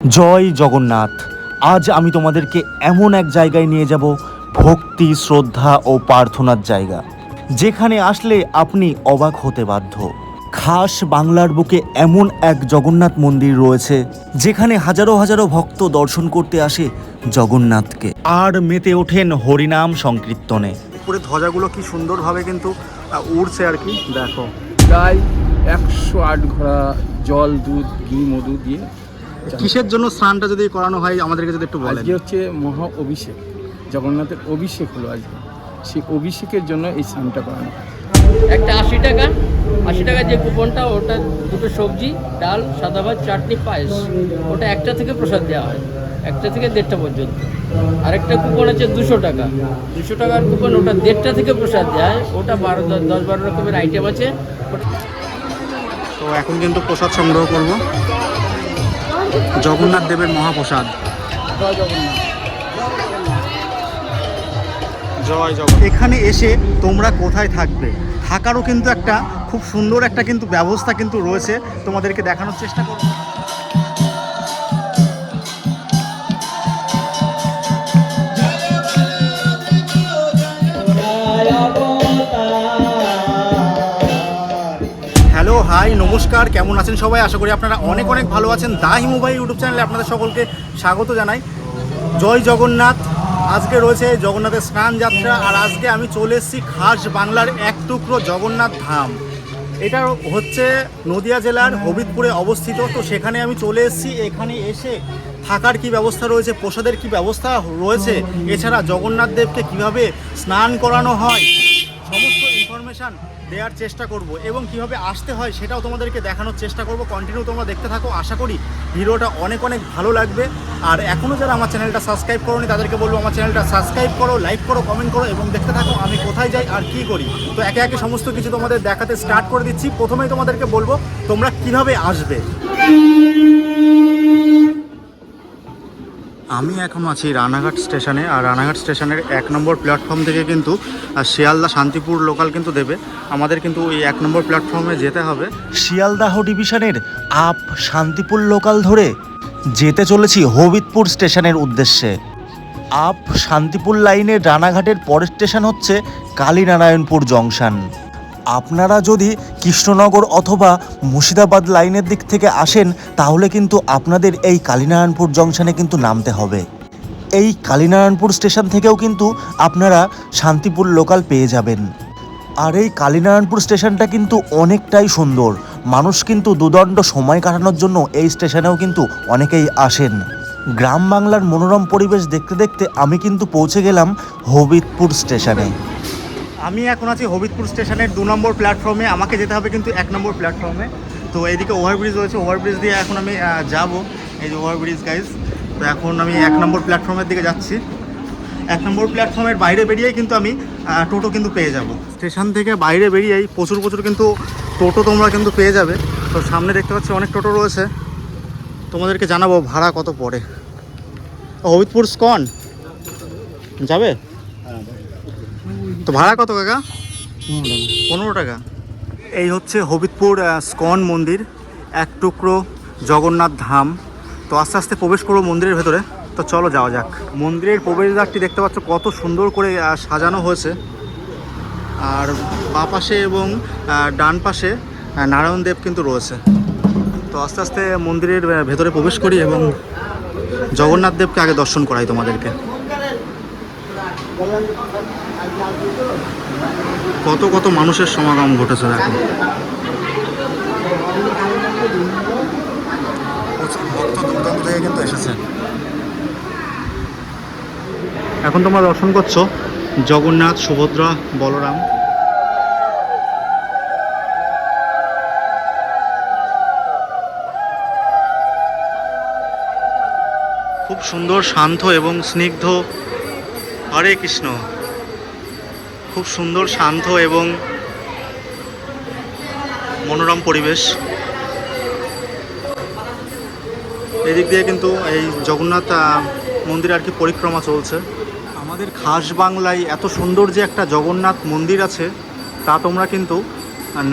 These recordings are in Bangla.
জয় জগন্নাথ। আজ আমি তোমাদেরকে এমন এক জায়গায় নিয়ে যাব, ভক্তি, শ্রদ্ধা ও প্রার্থনার জায়গা, যেখানে আসলে আপনি অবাক হতে বাধ্য। খাস বাংলার বুকে এমন এক জগন্নাথ মন্দির রয়েছে, যেখানে হাজারো হাজারো ভক্ত দর্শন করতে আসে জগন্নাথকে আর মেতে ওঠেন হরিনাম সংকীর্তনে। উপরে ধ্বজাগুলো কি সুন্দরভাবে কিন্তু উড়ছে আর কি, দেখো। প্রায় 108 ঘোড়া জল, দুধ, ঘি, মধু দিয়ে। কিসের জন্য স্নানটা যদি করানো হয় আমাদেরকে যদি একটু বলেন। আজকে হচ্ছে মহা অভিষেক, জগন্নাথের অভিষেক হলো আজকে। সেই অভিষেকের জন্য এই স্নানটা করানো হয়। একটা 80 টাকা যে কুপনটা, ওটা দুটো সবজি, ডাল, সাদা ভাত, চাটনি, পায়েস, ওটা একটা থেকে প্রসাদ দেওয়া হয়, 1টা থেকে 1:30 পর্যন্ত। আরেকটা কুপন আছে 200 টাকা, 200 টাকার কুপন, ওটা 1:30 থেকে প্রসাদ দেওয়া হয়, ওটা 10-12 রকমের আইটেম আছে। তো এখন কিন্তু প্রসাদ সংগ্রহ করব, জগন্নাথ দেবের মহাপ্রসাদ। জয় জগন্নাথ। এখানে এসে তোমরা কোথায় থাকবে, থাকারও কিন্তু একটা খুব সুন্দর একটা কিন্তু ব্যবস্থা কিন্তু রয়েছে, তোমাদেরকে দেখানোর চেষ্টা করব। হ্যালো, হাই, নমস্কার, কেমন আছেন সবাই? আশা করি আপনারা অনেক অনেক ভালো আছেন। দা হিমু ভাই ইউটিউব চ্যানেলে আপনাদের সকলকে স্বাগত জানাই। জয় জগন্নাথ। আজকে রয়েছে জগন্নাথের স্নান যাত্রা, আর আজকে আমি চলে এসেছি খাস বাংলার এক টুকরো জগন্নাথ ধাম। এটা হচ্ছে নদিয়া জেলার হবিবপুরে অবস্থিত। তো সেখানে আমি চলে এসেছি। এখানে এসে থাকার কি ব্যবস্থা রয়েছে, প্রসাদের কি ব্যবস্থা রয়েছে, এছাড়া জগন্নাথ দেবকে কীভাবে স্নান করানো হয়, সমস্ত ইনফরমেশান দেওয়ার চেষ্টা করব, এবং কিভাবে আসতে হয় সেটাও তোমাদেরকে দেখানোর চেষ্টা করব। কন্টিনিউ তোমরা দেখতে থাকো, আশা করি ভিডিওটা অনেক অনেক ভালো লাগবে। আর এখনও যারা আমার চ্যানেলটা সাবস্ক্রাইব করোনি তাদেরকে বলবো আমার চ্যানেলটা সাবস্ক্রাইব করো, লাইক করো, কমেন্ট করো, এবং দেখতে থাকো আমি কোথায় যাই আর কি করি। তো একে একে সমস্ত কিছু তোমাদের দেখাতে স্টার্ট করে দিচ্ছি। প্রথমেই তোমাদেরকে বলবো তোমরা কিভাবে আসবে। আমি এখন আছি রানাঘাট স্টেশনে, আর রানাঘাট স্টেশনের 1 নম্বর প্ল্যাটফর্ম থেকে কিন্তু শিয়ালদা শান্তিপুর লোকাল কিন্তু দেবে। আমাদের কিন্তু ওই 1 নম্বর প্ল্যাটফর্মে যেতে হবে। শিয়ালদাহ ডিভিশনের আপ শান্তিপুর লোকাল ধরে যেতে চলেছি হবিবপুর স্টেশনের উদ্দেশ্যে। আপ শান্তিপুর লাইনের রানাঘাটের পরের স্টেশন হচ্ছে কালীনারায়ণপুর জংশন। আপনারা যদি কৃষ্ণনগর অথবা মুর্শিদাবাদ লাইনের দিক থেকে আসেন, তাহলে কিন্তু আপনাদের এই কালীনারায়ণপুর জংশনে কিন্তু নামতে হবে। এই কালীনারায়ণপুর স্টেশন থেকেও কিন্তু আপনারা শান্তিপুর লোকাল পেয়ে যাবেন। আর এই কালীনারায়ণপুর স্টেশনটা কিন্তু অনেকটাই সুন্দর। মানুষ কিন্তু দুদণ্ড সময় কাটানোর জন্য এই স্টেশনেও কিন্তু অনেকেই আসেন। গ্রাম বাংলার মনোরম পরিবেশ দেখতে দেখতে আমি কিন্তু পৌঁছে গেলাম হবিবপুর স্টেশনে। আমি এখন আছি হবিবপুর স্টেশনের 2 নম্বর প্ল্যাটফর্মে। আমাকে যেতে হবে কিন্তু 1 নম্বর প্ল্যাটফর্মে। তো এইদিকে ওভারব্রিজ রয়েছে, ওভারব্রিজ দিয়ে এখন আমি যাব। এই যে ওভারব্রিজ গাইজ। তো এখন আমি 1 নম্বর প্ল্যাটফর্মের দিকে যাচ্ছি। 1 নম্বর প্ল্যাটফর্মের বাইরে বেরিয়েই কিন্তু আমি টোটো কিন্তু পেয়ে যাব। স্টেশন থেকে বাইরে বেরিয়েই প্রচুর কিন্তু টোটো তোমরা কিন্তু পেয়ে যাবে। তো সামনে দেখতে পাচ্ছি অনেক টোটো রয়েছে, তোমাদেরকে জানাবো ভাড়া কত পড়ে। হবিবপুর স্কন যাবে তো ভাড়া কত কাকা? 15 টাকা। এই হচ্ছে হবিবপুর স্কন মন্দির, এক টুকরো জগন্নাথ ধাম। তো আস্তে আস্তে প্রবেশ করবো মন্দিরের ভেতরে। তো চলো যাওয়া যাক। মন্দিরের প্রবেশদ্বারটি দেখতে পাচ্ছ কত সুন্দর করে সাজানো হয়েছে। আর বাঁ পাশে এবং ডান পাশে নারায়ণ দেব কিন্তু রয়েছে। তো আস্তে আস্তে মন্দিরের ভেতরে প্রবেশ করি এবং জগন্নাথ দেবকে আগে দর্শন করাই তোমাদেরকে। কত কত মানুষের সমাগম ঘটেছে দেখো। ভক্ত দূরান্ত থেকে কিন্তু এসেছে। এখন তোমরা দর্শন করছো জগন্নাথ, সুভদ্রা, বলরাম। খুব সুন্দর, শান্ত এবং স্নিগ্ধ। হরে কৃষ্ণ। খুব সুন্দর, শান্ত এবং মনোরম পরিবেশ। এদিক দিয়ে কিন্তু এই জগন্নাথ মন্দির আর কি পরিক্রমা চলছে। আমাদের খাস বাংলায় এত সুন্দর যে একটা জগন্নাথ মন্দির আছে, তা তোমরা কিন্তু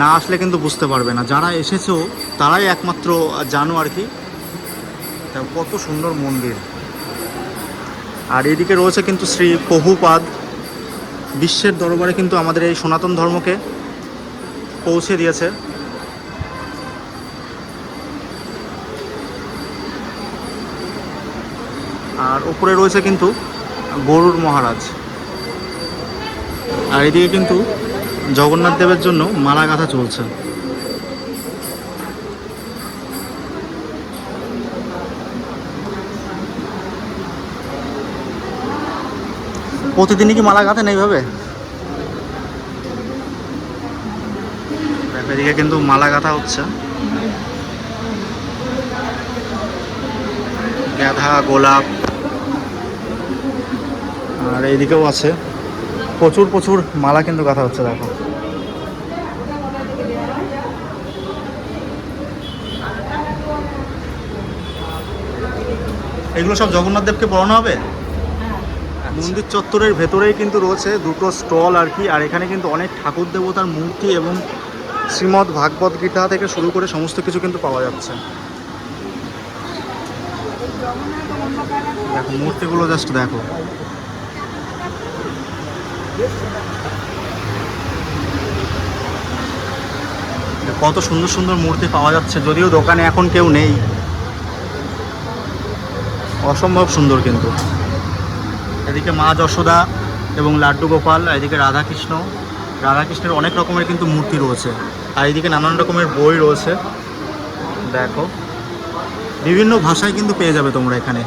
না আসলে কিন্তু বুঝতে পারবে না। যারা এসেছো তারাই একমাত্র জানো আর কি। দেখো কত সুন্দর মন্দির। আর এদিকে রয়েছে কিন্তু শ্রী প্রভুপাদ, বিশ্বের দরবারে কিন্তু আমাদের এই সনাতন ধর্মকে পৌঁছে দিয়েছে। আর উপরে রয়েছে কিন্তু গরুর মহারাজ। আর এদিকে কিন্তু জগন্নাথ দেবের জন্য মালা গাঁথা চলছে। প্রতিদিনই কি মালা গাঁথেন এইভাবে? এদিকে কিন্তু মালা গাঁথা হচ্ছে, গাঁদা, গোলাপ। আর এইদিকেও আছে প্রচুর প্রচুর মালা কিন্তু গাঁথা হচ্ছে। দেখো এগুলো সব জগন্নাথ দেবকে পড়ানো হবে। মন্দির চত্বরের ভেতরেই কিন্তু রয়েছে দুটো স্টল আর কি। আর এখানে কিন্তু অনেক ঠাকুর দেবতার মূর্তি এবং শ্রীমদ্ ভাগবত গীতা থেকে শুরু করে সমস্ত কিছু কিন্তু পাওয়া যাচ্ছে। দেখো মূর্তিগুলো জাস্ট দেখো। কত সুন্দর সুন্দর মূর্তি পাওয়া যাচ্ছে, যদিও দোকানে এখন কেউ নেই। অসম্ভব সুন্দর কিন্তু। এদিকে মা যশোদা এবং লাড্ডু গোপাল, এদিকে রাধাকৃষ্ণ, রাধাকৃষ্ণের অনেক রকমের কিন্তু মূর্তি রয়েছে। আর এদিকে নানান রকমের বই রয়েছে। দেখো বিভিন্ন ভাষায় কিন্তু পেয়ে যাবে তোমরা এখানে।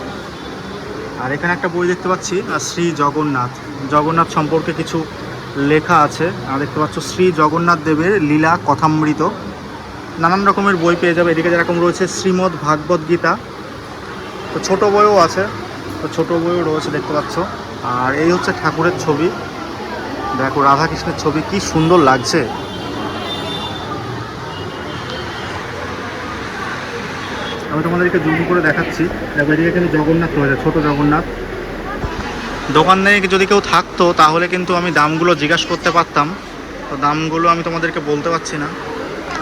আর এখানে একটা বই দেখতে পাচ্ছি শ্রী জগন্নাথ, জগন্নাথ সম্পর্কে কিছু লেখা আছে। আর দেখতে পাচ্ছ শ্রী জগন্নাথ দেবের লীলা কথামৃত, নানান রকমের বই পেয়ে যাবে। এদিকে যেরকম রয়েছে শ্রীমদ্ ভাগবত গীতা, তো ছোটো বইও আছে, তো ছোটো বইও রয়েছে দেখতে পাচ্ছ। আর এই হচ্ছে ঠাকুরের ছবি, দেখো রাধাকৃষ্ণের ছবি, কি সুন্দর লাগছে। আমি তোমাদেরকে জুম করে দেখাচ্ছি। দেখো এদিকে কিন্তু জগন্নাথ রয়েছে, ছোটো জগন্নাথ। দোকানে যদি কেউ থাকতো তাহলে কিন্তু আমি দামগুলো জিজ্ঞাসা করতে পারতাম, তো দামগুলো আমি তোমাদেরকে বলতে পারছি না।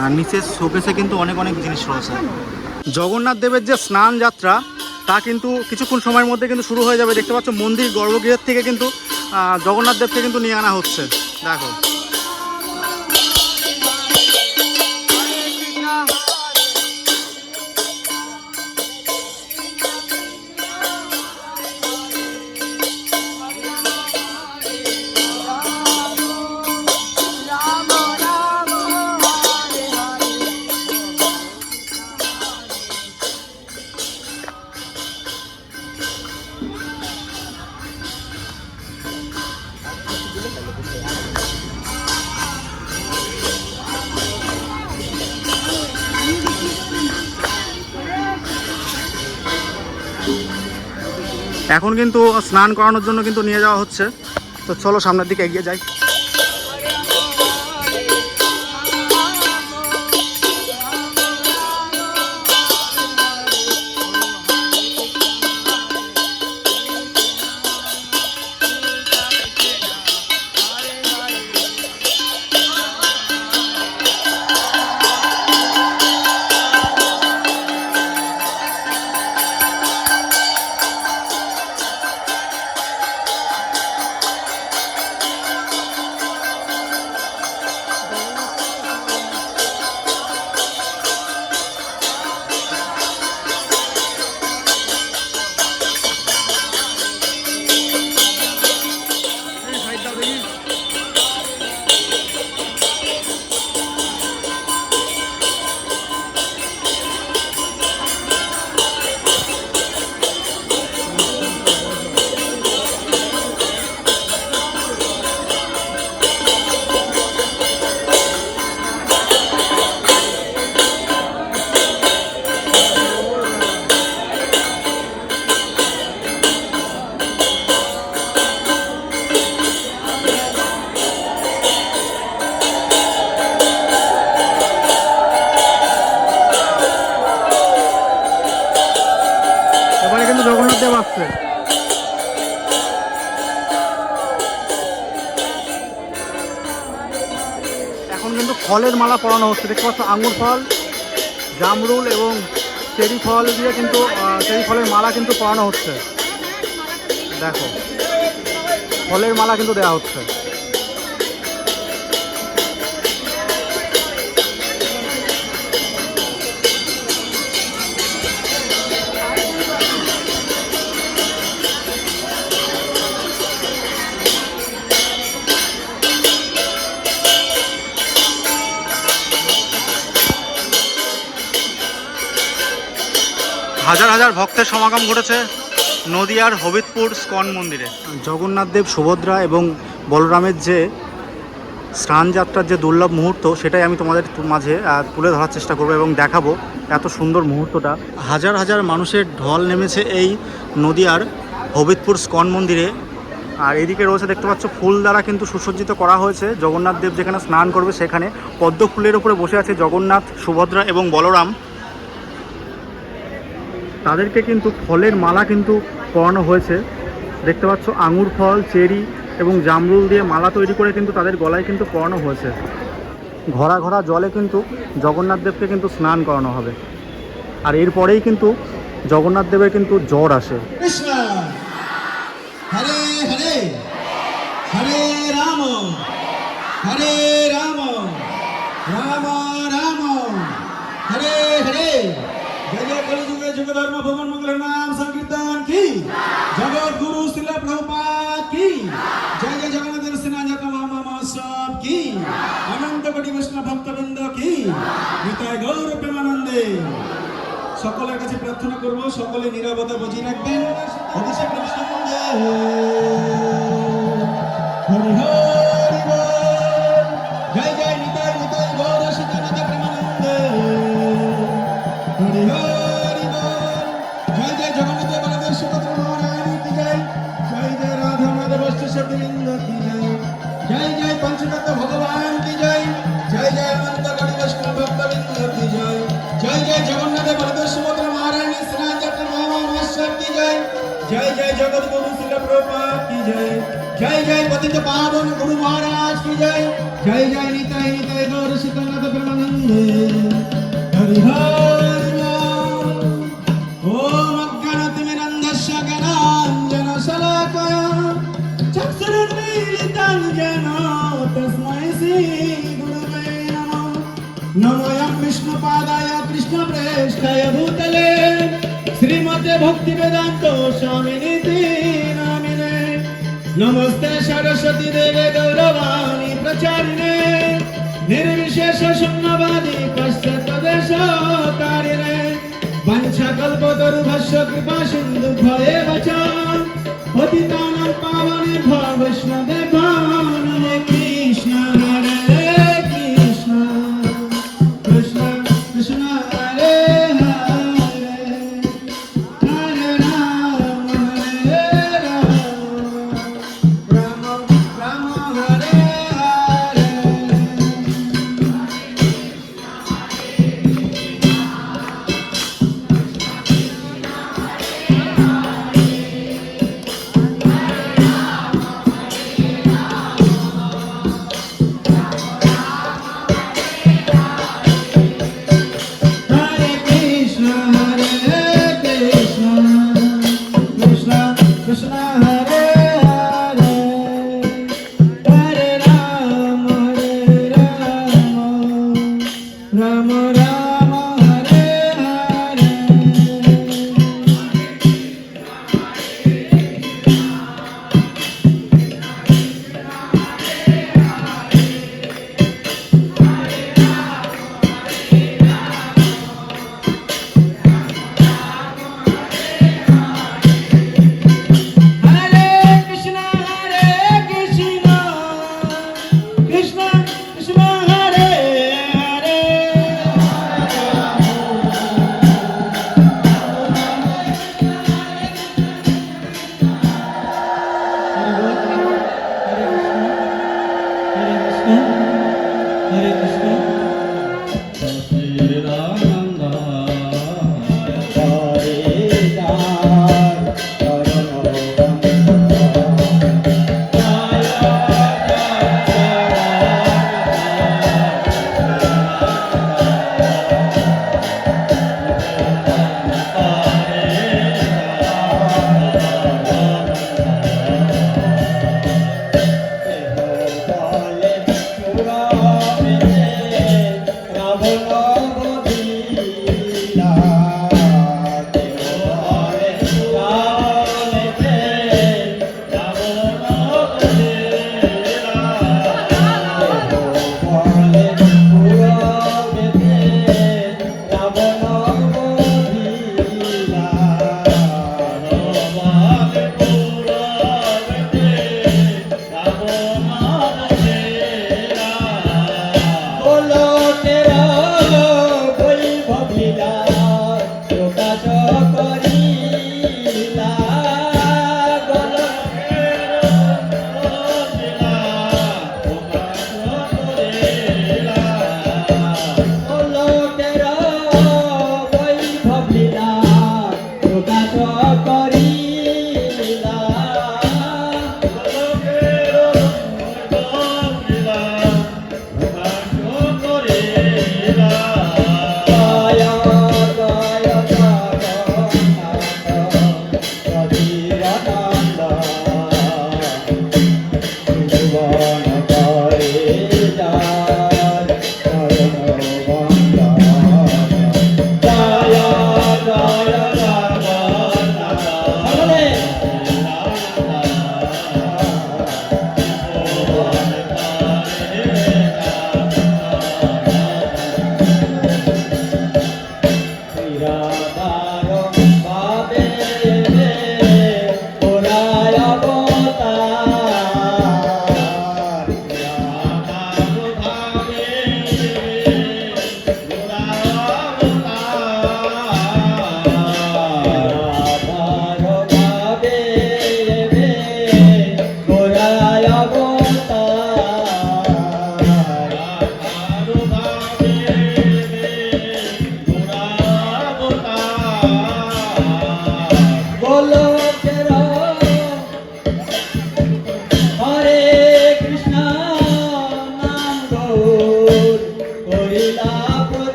আর নিচের শোকেসে কিন্তু অনেক অনেক জিনিস রয়েছে। জগন্নাথ দেবের যে স্নান যাত্রা তা কিন্তু কিছুক্ষণ সময়ের মধ্যে কিন্তু শুরু হয়ে যাবে। দেখতে পাচ্ছ মন্দির গর্ভগৃহের থেকে কিন্তু জগন্নাথ দেবকে কিন্তু নিয়ে আনা হচ্ছে। দেখো এখন কিন্তু স্নান করানোর জন্য কিন্তু নিয়ে যাওয়া হচ্ছে। তো চলো সামনের দিকে এগিয়ে যাই। জগন্নাথ দেব আসছে। এখন কিন্তু ফলের মালা পরানো হচ্ছে। দেখতে পাচ্ছ আঙুর ফল, জামরুল এবং চেরি ফল দিয়ে কিন্তু চেরি ফলের মালা কিন্তু পরানো হচ্ছে। দেখো, ফলের মালা কিন্তু দেওয়া হচ্ছে। হাজার হাজার ভক্তের সমাগম ঘটেছে নদিয়ার হবিবপুর স্কন মন্দিরে। জগন্নাথ দেব, সুভদ্রা এবং বলরামের যে স্নান যাত্রার যে দুর্লভ মুহূর্ত, সেটাই আমি তোমাদের মাঝে তুলে ধরার চেষ্টা করবো এবং দেখাবো এত সুন্দর মুহূর্তটা। হাজার হাজার মানুষের ঢল নেমেছে এই নদিয়ার হবিবপুর স্কন মন্দিরে। আর এদিকে রয়েছে, দেখতে পাচ্ছ, ফুল দ্বারা কিন্তু সুসজ্জিত করা হয়েছে। জগন্নাথ দেব যেখানে স্নান করবে সেখানে পদ্ম ফুলের উপরে বসে আছে জগন্নাথ, সুভদ্রা এবং বলরাম। তাদেরকে কিন্তু ফলের মালা কিন্তু পরানো হয়েছে। দেখতে পাচ্ছ, আঙুর ফল, চেরি এবং জামরুল দিয়ে মালা তৈরি করে কিন্তু তাদের গলায় কিন্তু পরানো হয়েছে। ঘরা ঘরা জলে কিন্তু জগন্নাথ দেবকে কিন্তু স্নান করানো হবে। আর এরপরেই কিন্তু জগন্নাথ দেবের কিন্তু জ্বর আসে। কৃষ্ণ হরে হরে হরে রাম হরে রাম রাম রাম হরে হরে। जय जय कलिजुगे जुग धर्म भुवन मंगल नाम संकीर्तन की। जगत गुरु श्रील प्रभुपाद की। जय जय जगन्नाथ सेनाजक महामहोत्सव की। अनंत कोटि वैष्णव भक्तवृंद की। निताय गौर प्रेमानंदे। সকলের কাছে প্রার্থনা করব, সকলে নীরবতা বজায় রাখবেন। অভিষেক কৃষ্ণ মন্দির হরি হরি বল। জয় জয় নিতাই নিতাই গৌর সীতানাথ প্রেমানন্দে হরি হরি বল। জয় জয় জগন্নাথ বলদেব সুভদ্রা মহারানী কি জয়। জয় জয় রাধা মাধব বৃন্দ কি জয়। জয় জয় পঞ্চতত্ত্ব ভগবান কি জয়। জয় জয় অনন্ত কোটি বৈষ্ণব ভক্তবৃন্দ কি জয়। জয় জয় জগন্নাথ বলদেব সুভদ্রা মহারানী স্নান যাত্রা মহামহোৎসব কি জয়। জয় জয় জগৎ গুরু শ্রীল প্রভুপাদ কি জয়। জয় জয় পতিত পাবন গুরু মহারাজ কি জয়। জয় জয় নিতাই নিতাই গৌর সীতানাথ প্রেমানন্দে হরি হরি বল। ওম অজ্ঞানতিমিরন্ধস্য জ্ঞানাঞ্জন শলাকয়া চক্ষুरुन्मीलितं येन तस्मै श्री गुरुवे नमः। नमोऽयं विष्णुपादाय कृष्णप्रेष्ठाय भूतले श्रीमते भक्तिवेदान्त स्वामिनिति नामिने। नमस्ते सरस्वती देवे गौरवाणी प्रचारिणे निर्विशेष शून्यवादी पश्चात्देशकारिणे। वंशकल्पतरुभ्यश्च कृपा सिन्धुभ्येव च पतितानां पावनेभ्यो वैष्णवेभ्यो नमः। कृष्ण हरे कृष्ण कृष्ण कृष्ण हरे हरे हरे राम हरे राम राम राम हरे हरे।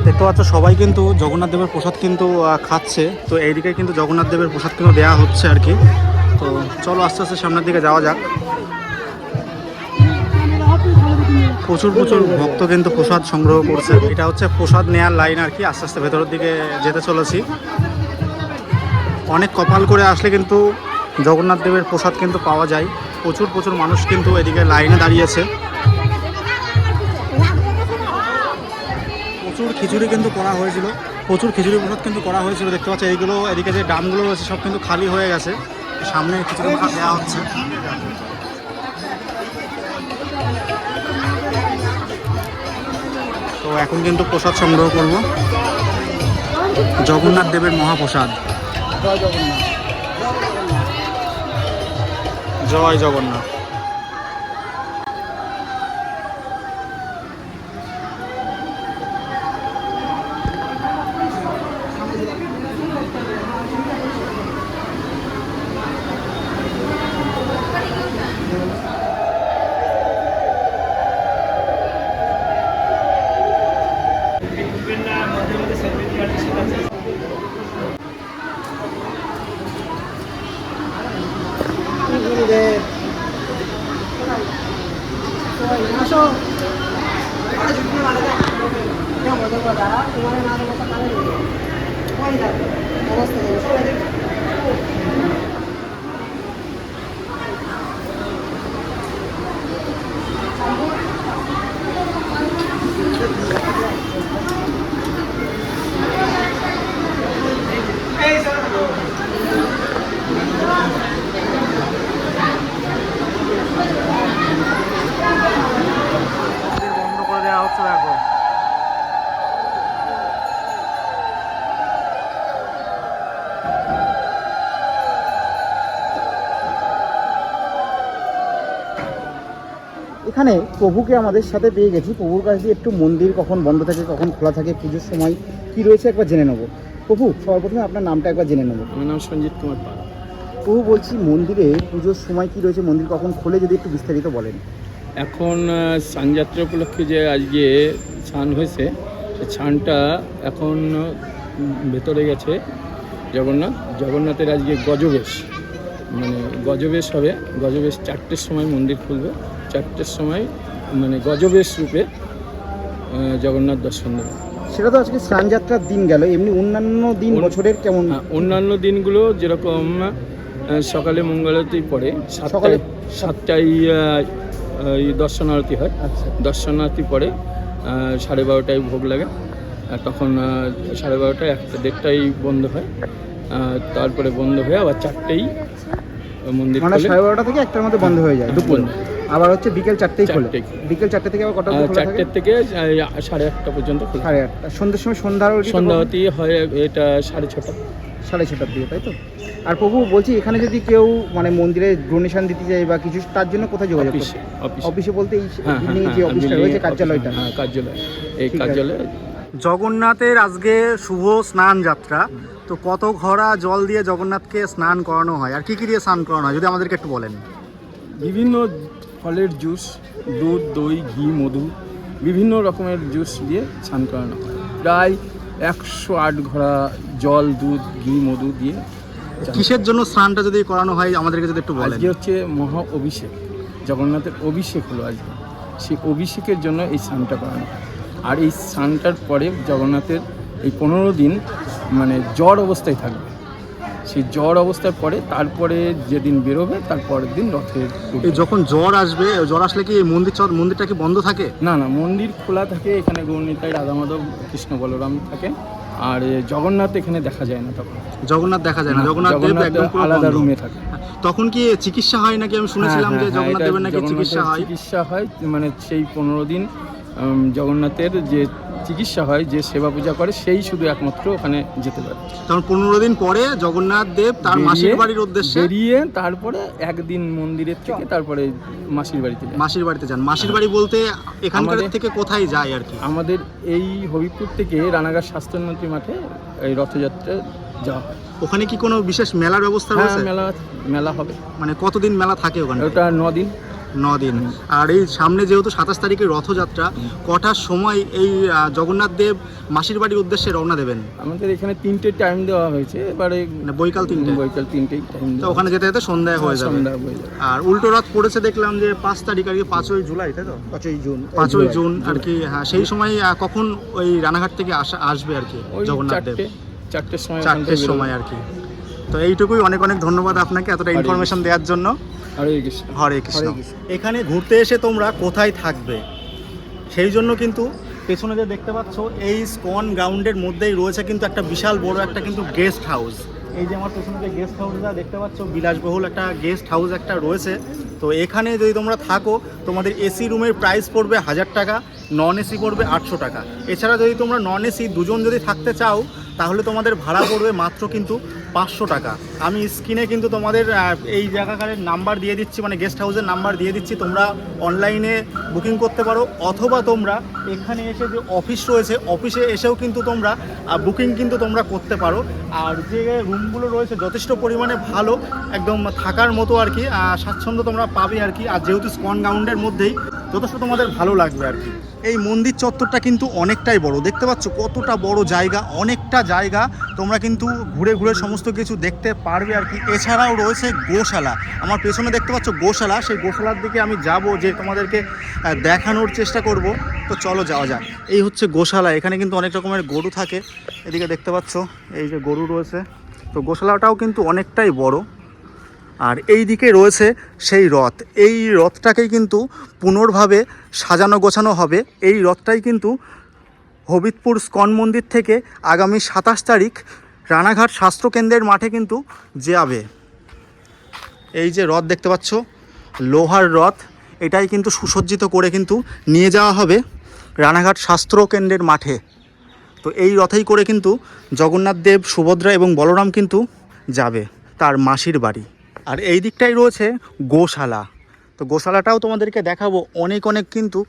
দেখতে পাচ্ছ সবাই কিন্তু জগন্নাথ দেবের প্রসাদ কিন্তু খাচ্ছে। তো এইদিকে কিন্তু জগন্নাথ দেবের প্রসাদ কিন্তু দেওয়া হচ্ছে আর কি। তো চলো আস্তে আস্তে সামনের দিকে যাওয়া যাক। প্রচুর প্রচুর ভক্ত কিন্তু প্রসাদ সংগ্রহ করছে। এটা হচ্ছে প্রসাদ নেয়ার লাইন আর কি। আস্তে আস্তে ভেতরের দিকে যেতে চলেছি। অনেক কপাল করে আসলে কিন্তু জগন্নাথ দেবের প্রসাদ কিন্তু পাওয়া যায়। প্রচুর প্রচুর মানুষ কিন্তু এদিকে লাইনে দাঁড়িয়েছে। প্রচুর খিচুড়ি কিন্তু করা হয়েছিল, প্রচুর খিচুড়ি প্রসাদ কিন্তু করা হয়েছিল। দেখতে পাচ্ছি এইগুলো, এদিকে যে ডামগুলো রয়েছে সব কিন্তু খালি হয়ে গেছে। সামনে খিচুড়ি প্রসাদ দেওয়া হচ্ছে। তো এখন কিন্তু প্রসাদ সংগ্রহ করব, জগন্নাথ দেবের মহাপ্রসাদ। জয় জগন্নাথ। বন্ধ করে দেওয়া হচ্ছে দেখো। এখানে প্রভুকে আমাদের সাথে পেয়ে গেছি। প্রভুর কাছে একটু মন্দির কখন বন্ধ থাকে কখন খোলা থাকে, পুজোর সময় কি রয়েছে একবার জেনে নেবো। প্রভু সর্বপ্রথমে আপনার নামটা একবার জেনে নেবো। আমার নাম সঞ্জিত কুমার পাল। প্রভু বলছি মন্দিরে পুজোর সময় কি রয়েছে, মন্দির কখন খোলে যদি একটু বিস্তারিত বলেন। এখন স্নানযাত্রা উপলক্ষে যে আজকে স্নান হয়েছে, সেই স্নানটা এখন ভেতরে গেছে জগন্নাথের আজকে গজবেশ, মানে গজবেশ হবে। গজবেশ 4টের সময় মন্দির খুলবে, 4টের সময় মানে গজবেশ রূপে জগন্নাথ দর্শন দেবে। সেটা তো আজকে স্নানযাত্রার দিন গেল, এমনি অন্যান্য দিন বছরের কেমন? অন্যান্য দিনগুলো যেরকম সকালে মঙ্গলারতি পড়ে, সকালে 7টায় দর্শন আরতি হয়। আচ্ছা, দর্শন আরতি পরে 12:30টায় ভোগ লাগে। আর তখন 12:30টায় 1টা-1:30টায় বন্ধ হয়। তারপরে বন্ধ হয়ে আবার 4টেই মন্দির মানে 12:30 থেকে 1টার মধ্যে বন্ধ হয়ে যায় দুপুর। আবার হচ্ছে বিকেল 4টেই খোলে। বিকেল 4টে থেকে আবার কটা অবধি খোলা থাকে? 4টে থেকে 8:30 পর্যন্ত খোলা। 8:30। সন্ধ্যের সময় সন্ধ্যা আরতি হয় এটা 6:30। 6:30টার দিকে, তাই তো? আর প্রভু বলছি এখানে যদি কেউ মানে মন্দিরে ডোনেশন দিতে চায় বা কিছু, তার জন্য কোথায় যোগাযোগ করবে? অফিসে বলতে এই যে অফিসটা রয়েছে, কার্যালয়টা? হ্যাঁ, কার্যালয়। এই কার্যালয়ে জগন্নাথের আজকে শুভ স্নান যাত্রা। তো কত ঘড়া জল দিয়ে জগন্নাথকে স্নান করানো হয় আর কি কি দিয়ে স্নান করানো হয় যদি আমাদেরকে একটু বলেন। বিভিন্ন ফলের জুস, দুধ, দই, ঘি, মধু, বিভিন্ন রকমের জুস দিয়ে স্নান করানো হয়। প্রায় 108 ঘড়া জল, দুধ, ঘি, মধু দিয়ে কিসের জন্য স্নানটা যদি করানো হয় আমাদেরকে যদি একটু বলেন। আজকে হচ্ছে মহা অভিষেক, জগন্নাথের অভিষেক হলো আজকে, সেই অভিষেকের জন্য এই স্নানটা করানো হয়। আর এই স্নানটার পরে জগন্নাথের এই 15 দিন মানে জ্বর অবস্থায় থাকবে, সেই জ্বর অবস্থার পরে তারপরে যেদিন বেরোবে তার পরের দিন রথের এই যখন জ্বর আসবে, জ্বর আসলে কি এই মন্দিরটা কি বন্ধ থাকে? না না, মন্দির খোলা থাকে, এখানে গৌরনিতাই রাধা মাধব কৃষ্ণ বলরাম থাকে। আর জগন্নাথ এখানে দেখা যায় না, তখন জগন্নাথ দেখা যায় না, জগন্নাথ দেব একদম পুরো আলাদা বন্ধ। রুমে থাকে। তখন কি চিকিৎসা হয় নাকি? আমি শুনেছিলাম যে জগন্নাথ দেবের নাকি চিকিৎসা হয়। চিকিৎসা হয় মানে সেই 15 দিন জগন্নাথের যে চিকিৎসা হয়, যে সেবা পূজা করে সেই শুধু একমাত্র ওখানে যেতে পারে। তখন 15 দিন পরে জগন্নাথ দেব তার মাসির বাড়ির উদ্দেশ্যে বেরিয়ে তারপরে একদিন মন্দিরের থেকে তারপরে মাসির বাড়িতে যায়। মাসির বাড়িতে যান। মাসির বাড়ি বলতে এখানকার থেকে কোথায় যায় আর কি? আমাদের এই হবিপুর থেকে রানাঘাট স্বাস্থ্যমন্ত্রী মাঠে এই রথযাত্রা যাওয়া হয়। ওখানে কি কোনো বিশেষ মেলার ব্যবস্থা হ্যাঁ, রয়েছে? মেলা হবে। মানে কতদিন মেলা থাকে ওখানে? ওটা 9 দিন। 9 দিন। আর এই সামনে যেহেতু 27 তারিখে রথযাত্রা, কটার সময় এই জগন্নাথ দেব মাসির বাড়ির উদ্দেশ্যে রওনা দেবেন? আমাদের এখানে 3টে টাইম দেওয়া হয়েছে, এবারে মানে বৈকাল 3টে। বৈকাল 3টেই টাইম। তো ওখানে যেতে যেতে সন্ধ্যা হয়ে যাবে। আর উল্টো রথ পড়েছে দেখলাম যে 5 তারিখ আর কি, 5ই জুলাই, তাই তো? 5ই জুন আর কি। হ্যাঁ, সেই সময় কখন ওই রানাঘাট থেকে আসবে আর কি জগন্নাথ দেব? 4টের সময়। 4টের সময় আর কি। তো এইটুকুই, অনেক অনেক ধন্যবাদ আপনাকে এতটা ইনফরমেশন দেওয়ার জন্য। হরে কৃষ্ণ। হরে কৃষ্ণ। এখানে ঘুরতে এসে তোমরা কোথায় থাকবে সেই জন্য কিন্তু পেছনে যে দেখতে পাচ্ছ এই স্কন গ্রাউন্ডের মধ্যেই রয়েছে কিন্তু একটা বিশাল বড় একটা কিন্তু গেস্ট হাউস। এই যে আমার পেছনে যে গেস্ট হাউসটা দেখতে পাচ্ছ, বিলাসবহুল একটা গেস্ট হাউস একটা রয়েছে। তো এখানে যদি তোমরা থাকো, তোমাদের এসি রুমের প্রাইস পড়বে 1000 টাকা, নন এসি পড়বে 800 টাকা। এছাড়া যদি তোমরা নন এসি দুজন যদি থাকতে চাও তাহলে তোমাদের ভাড়া পড়বে মাত্র কিন্তু 500 টাকা। আমি স্ক্রিনে কিন্তু তোমাদের এই জায়গাকারের নাম্বার দিয়ে দিচ্ছি, মানে গেস্ট হাউসের নাম্বার দিয়ে দিচ্ছি, তোমরা অনলাইনে বুকিং করতে পারো, অথবা তোমরা এখানে এসে যে অফিস রয়েছে অফিসে এসেও কিন্তু তোমরা বুকিং কিন্তু তোমরা করতে পারো। আর যে রুমগুলো রয়েছে যথেষ্ট পরিমাণে ভালো, একদম থাকার মতো আর কি, স্বাচ্ছন্দ্য তোমরা পাবে আর কি। আর যেহেতু স্কন গ্রাউন্ডের মধ্যেই, যথেষ্ট তোমাদের ভালো লাগবে আর কি। এই মন্দির চত্বরটা কিন্তু অনেকটাই বড়, দেখতে পাচ্ছ কতটা বড় জায়গা, অনেকটা জায়গা তোমরা কিন্তু ঘুরে ঘুরে সমস্ত কিছু দেখতে পারবে আর কি। এছাড়াও রয়েছে গোশালা, আমার পেছনে দেখতে পাচ্ছ গোশালা, সেই গোশালার দিকে আমি যাব, যে তোমাদেরকে দেখানোর চেষ্টা করব। তো চলো যাওয়া যাক। এই হচ্ছে গোশালা, এখানে কিন্তু অনেক রকমের গরু থাকে। এদিকে দেখতে পাচ্ছ এই যে গরু রয়েছে। তো গোশালাটাও কিন্তু অনেকটাই বড়। আর এই দিকে রয়েছে সেই রথ, এই রথটাকেই কিন্তু পুনর্ভাবে সাজানো গোছানো হবে। এই রথটাই কিন্তু হবিবপুর স্কন মন্দির থেকে আগামী 27 তারিখ রানাঘাট স্বাস্থ্যকেন্দ্রের মাঠে কিন্তু যাবে। এই যে রথ দেখতে পাচ্ছ, লোহার রথ, এটাই কিন্তু সুসজ্জিত করে কিন্তু নিয়ে যাওয়া হবে রানাঘাট স্বাস্থ্যকেন্দ্রের মাঠে। তো এই রথেই করে কিন্তু জগন্নাথ দেব, সুভদ্রা এবং বলরাম কিন্তু যাবে তার মাসির বাড়ি। আর এই দিকটাই রয়েছে গোশালা। তো গোশালাটাও তোমাদেরকে দেখাবো, অনেক অনেক কিন্তু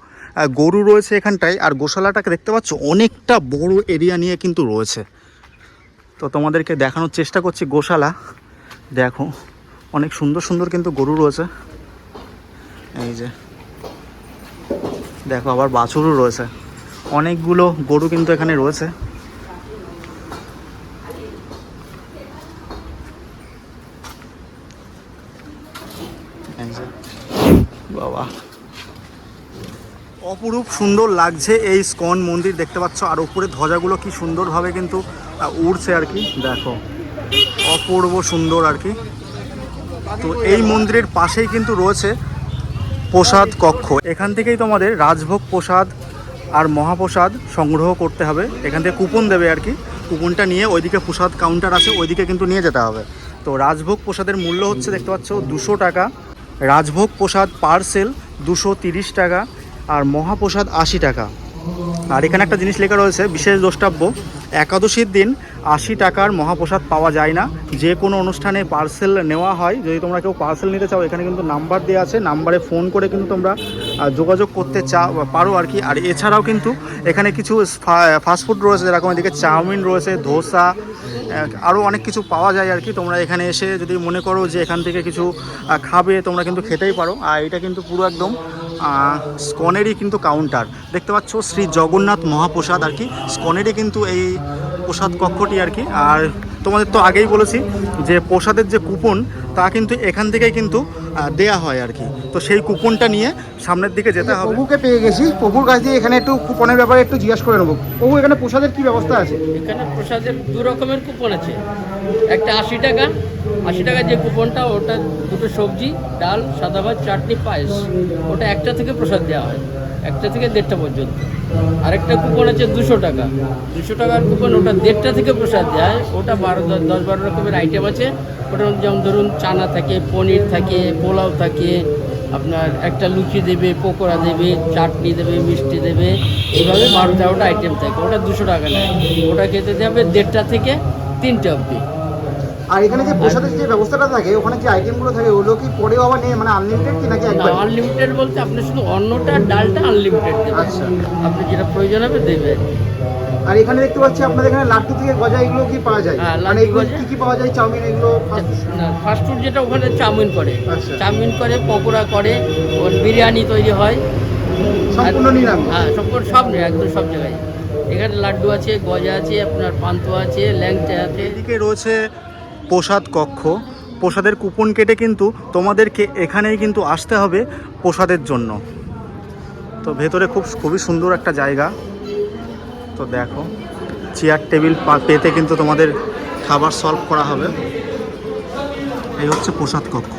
গরু রয়েছে এখানটায়। আর গোশালাটাকে দেখতে পাচ্ছ অনেকটা বড় এরিয়া নিয়ে কিন্তু রয়েছে। তো তোমাদেরকে দেখানোর চেষ্টা করছি গোশালা। দেখো অনেক সুন্দর সুন্দর কিন্তু গরু রয়েছে। এই যে দেখো, আবার বাছুরও রয়েছে, অনেকগুলো গরু কিন্তু এখানে রয়েছে। বাবা, অপরূপ সুন্দর লাগছে এই স্কন মন্দির, দেখতে পাচ্ছ। আর উপরে ধ্বজাগুলো কি সুন্দরভাবে কিন্তু উড়ছে আর কি, দেখো অপূর্ব সুন্দর আর কি। তো এই মন্দিরের পাশেই কিন্তু রয়েছে প্রসাদ কক্ষ, এখান থেকেই তোমাদের রাজভোগ প্রসাদ আর মহাপ্রসাদ সংগ্রহ করতে হবে। এখান থেকে কুপন দেবে আর কি, কুপনটা নিয়ে ওইদিকে প্রসাদ কাউন্টার আছে, ওইদিকে কিন্তু নিয়ে যেতে হবে। তো রাজভোগ প্রসাদের মূল্য হচ্ছে দেখতে পাচ্ছ 200 টাকা, রাজভোগ প্রসাদ পার্সেল 230 টাকা, আর মহাপ্রসাদ 80 টাকা। আর এখানে একটা জিনিস লেখা রয়েছে, বিশেষ দ্রষ্টব্য, একাদশীর দিন 80 টাকার মহাপ্রসাদ পাওয়া যায় না, যে কোনো অনুষ্ঠানে পার্সেল নেওয়া হয়। যদি তোমরা কেউ পার্সেল নিতে চাও, এখানে কিন্তু নাম্বার দেওয়া আছে, নাম্বারে ফোন করে কিন্তু তোমরা যোগাযোগ করতে পারো আর কি। আর এছাড়াও কিন্তু এখানে কিছু ফাস্টফুড রয়েছে, যেরকম এদিকে চাউমিন রয়েছে, ধোসা, আরও অনেক কিছু পাওয়া যায় আর কি। তোমরা এখানে এসে যদি মনে করো যে এখান থেকে কিছু খাবে, তোমরা কিন্তু খেতেই পারো। আর এটা কিন্তু পুরো একদম স্কনেরই কিন্তু কাউন্টার, দেখতে পাচ্ছ শ্রী জগন্নাথ মহাপ্রসাদ আর কি, স্কনেরই কিন্তু এই প্রসাদ কক্ষটি আর কি। আর তোমাদের তো আগেই বলেছি যে প্রসাদের যে কুপন তা কিন্তু এখান থেকেই কিন্তু দেয়া হয় আর কি। তো সেই কুপনটা নিয়ে সামনের দিকে যেতে হবে। প্রভুকে পেয়ে গেছি, প্রভুর কাছ দিয়ে এখানে একটু কুপনের ব্যাপারে একটু জিজ্ঞাসা করে নেবো। প্রভু, এখানে প্রসাদের কি ব্যবস্থা আছে? এখানে প্রসাদের দু রকমের কুপন আছে। একটা 80 টাকা যে কুপনটা, ওটা দুটো সবজি, ডাল, সাদা ভাত, চাটনি, পায়েস, ওটা একটা থেকে প্রসাদ দেওয়া হয়, একটা থেকে 1:30টা পর্যন্ত। আরেকটা কুপন আছে 200 টাকার কুপন, ওটা 1:30টা থেকে প্রসাদ দেওয়া হয়। ওটা 10-12 রকমের আইটেম আছে। ওটার মধ্যে যেমন ধরুন চানা থাকে, পনির থাকে, পোলাও থাকে, আপনার একটা লুচি দেবে, পকোড়া দেবে, চাটনি দেবে, মিষ্টি দেবে, এইভাবে 12-13টা আইটেম থাকে। ওটা 200 টাকা নেয়। ওটা খেতে দেবে 1:30টা থেকে 3টে অবধি। আর এখানে যে প্রসাদের যে ব্যবস্থাটা থাকে, ওখানে যে আইটেমগুলো থাকে, ওগুলো কি পরেও আবার নেই, মানে আনলিমিটেড কি নাকি একবার? আনলিমিটেড বলতে আপনি শুধু অন্নটা আর ডালটা আনলিমিটেড দেবেন। আচ্ছা। আপনি যেটা প্রয়োজন হবে দেবেন। আর এখানে দেখতে পাচ্ছি আপনাদের এখানে লাড্ডু থেকে গজা এগুলো কি পাওয়া যায়? হ্যাঁ, মানে লাড্ডু, এগুলো গজা। কি কি পাওয়া যায়? চাউমিন এগুলো না, ফাস্টফুড যেটা ওখানে চাউমিন করে, আচ্ছা। চাউমিন করে, পকোড়া করে, ওর বিরিয়ানি তৈরি হয়। সম্পূর্ণ নিরামিষ? হ্যাঁ, সম্পূর্ণ সব নেই, একদম সব জায়গায়। এখানে লাড্ডু আছে, গজা আছে, আপনার পান্তুয়া আছে, ল্যাংচা আছে। এদিকে রয়েছে প্রসাদ কক্ষ। প্রসাদের কুপন কেটে কিন্তু তোমাদেরকে এখানেই কিন্তু আসতে হবে প্রসাদের জন্য। তো ভেতরে খুবই সুন্দর একটা জায়গা। তো দেখো, চেয়ার টেবিল পেতে কিন্তু তোমাদের খাবার সলভ করা হবে। এই হচ্ছে প্রসাদ কক্ষ।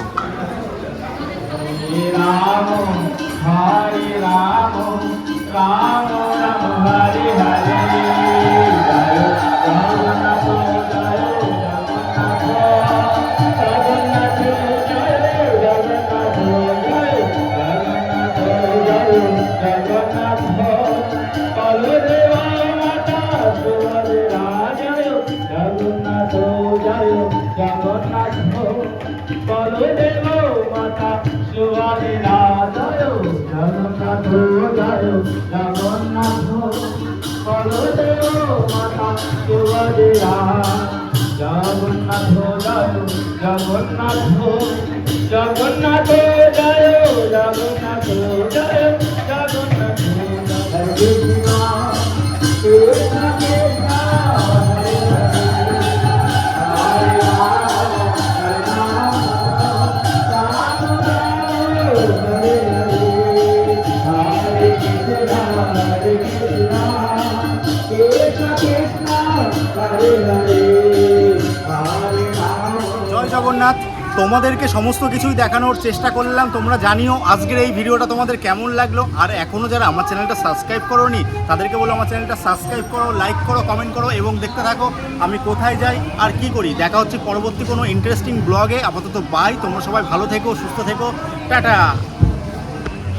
জয় জগন্নাথ। তোমাদেরকে সমস্ত কিছুই দেখানোর চেষ্টা করলাম। তোমরা জানিও আজকের এই ভিডিওটা তোমাদের কেমন লাগলো। আর এখনও যারা আমার চ্যানেলটা সাবস্ক্রাইব করোনি তাদেরকে বলো আমার চ্যানেলটা সাবস্ক্রাইব করো, লাইক করো, কমেন্ট করো এবং দেখতে থাকো আমি কোথায় যাই আর কি করি। দেখা হচ্ছে পরবর্তী কোনো ইন্টারেস্টিং ব্লগে। আপাতত বাই, তোমরা সবাই ভালো থেকো, সুস্থ থেকো, টাটা।